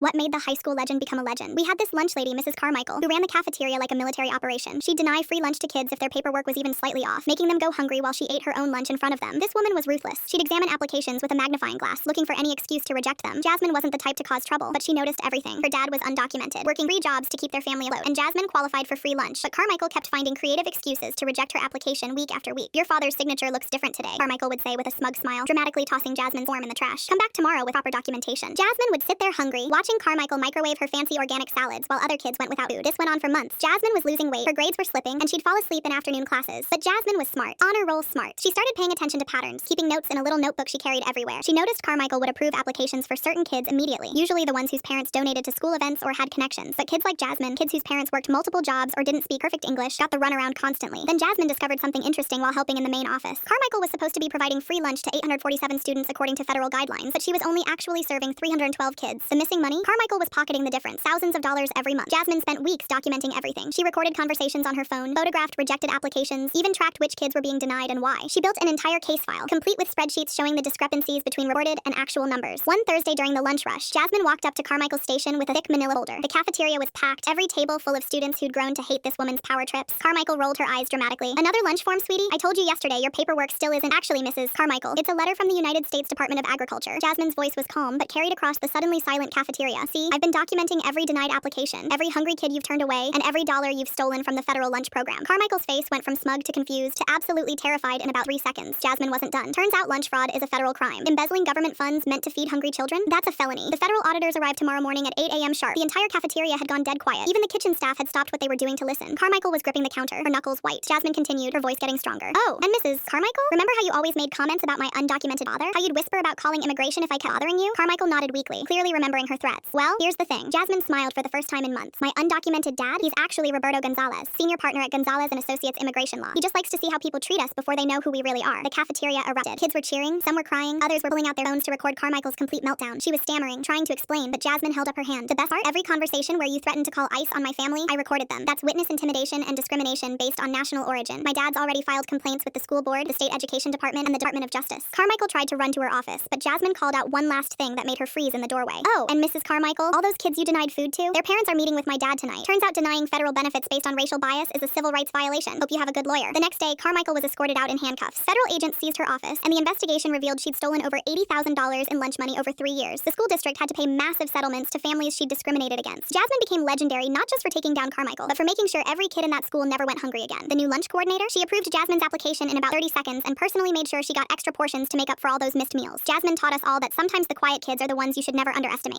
What made the high school legend become a legend? We had this lunch lady, Mrs. Carmichael, who ran the cafeteria like a military operation. She'd deny free lunch to kids if their paperwork was even slightly off, making them go hungry while she ate her own lunch in front of them. This woman was ruthless. She'd examine applications with a magnifying glass, looking for any excuse to reject them. Jasmine wasn't the type to cause trouble, but she noticed everything. Her dad was undocumented, working 3 jobs to keep their family afloat, and Jasmine qualified for free lunch. But Carmichael kept finding creative excuses to reject her application week after week. Your father's signature looks different today, Carmichael would say with a smug smile, dramatically tossing Jasmine's form in the trash. Come back tomorrow with proper documentation. Jasmine would sit there hungry, watching Carmichael microwave her fancy organic salads while other kids went without food. This went on for months. Jasmine was losing weight, her grades were slipping, and she'd fall asleep in afternoon classes. But Jasmine was smart. Honor roll smart. She started paying attention to patterns, keeping notes in a little notebook she carried everywhere. She noticed Carmichael would approve applications for certain kids immediately, usually the ones whose parents donated to school events or had connections. But kids like Jasmine, kids whose parents worked multiple jobs or didn't speak perfect English, got the runaround constantly. Then Jasmine discovered something interesting while helping in the main office. Carmichael was supposed to be providing free lunch to 847 students according to federal guidelines, but she was only actually serving 312 kids. The missing money? Carmichael was pocketing the difference, thousands of dollars every month. Jasmine spent weeks documenting everything. She recorded conversations on her phone, photographed rejected applications, even tracked which kids were being denied and why. She built an entire case file, complete with spreadsheets showing the discrepancies between reported and actual numbers. One Thursday during the lunch rush, Jasmine walked up to Carmichael's station with a thick manila folder. The cafeteria was packed, every table full of students who'd grown to hate this woman's power trips. Carmichael rolled her eyes dramatically. Another lunch form, sweetie? I told you yesterday your paperwork still isn't actually Mrs. Carmichael. It's a letter from the United States Department of Agriculture. Jasmine's voice was calm, but carried across the suddenly silent cafeteria. See, I've been documenting every denied application, every hungry kid you've turned away, and every dollar you've stolen from the federal lunch program. Carmichael's face went from smug to confused to absolutely terrified in about 3 seconds. Jasmine wasn't done. Turns out lunch fraud is a federal crime. Embezzling government funds meant to feed hungry children? That's a felony. The federal auditors arrived tomorrow morning at 8 a.m. sharp. The entire cafeteria had gone dead quiet. Even the kitchen staff had stopped what they were doing to listen. Carmichael was gripping the counter, her knuckles white. Jasmine continued, her voice getting stronger. Oh, and Mrs. Carmichael? Remember how you always made comments about my undocumented father? How you'd whisper about calling immigration if I kept bothering you? Carmichael nodded weakly, clearly remembering her threats. Well, here's the thing. Jasmine smiled for the first time in months. My undocumented dad? He's actually Roberto Gonzalez, senior partner at Gonzalez and Associates Immigration Law. He just likes to see how people treat us before they know who we really are. The cafeteria erupted. Kids were cheering, some were crying, others were pulling out their phones to record Carmichael's complete meltdown. She was stammering, trying to explain, but Jasmine held up her hand. The best part? Every conversation where you threatened to call ICE on my family, I recorded them. That's witness intimidation and discrimination based on national origin. My dad's already filed complaints with the school board, the state education department, and the Department of Justice. Carmichael tried to run to her office, but Jasmine called out one last thing that made her freeze in the doorway. Oh, and Mrs. Carmichael, all those kids you denied food to? Their parents are meeting with my dad tonight. Turns out denying federal benefits based on racial bias is a civil rights violation. Hope you have a good lawyer. The next day, Carmichael was escorted out in handcuffs. Federal agents seized her office, and the investigation revealed she'd stolen over $80,000 in lunch money over 3 years. The school district had to pay massive settlements to families she'd discriminated against. Jasmine became legendary not just for taking down Carmichael, but for making sure every kid in that school never went hungry again. The new lunch coordinator? She approved Jasmine's application in about 30 seconds and personally made sure she got extra portions to make up for all those missed meals. Jasmine taught us all that sometimes the quiet kids are the ones you should never underestimate.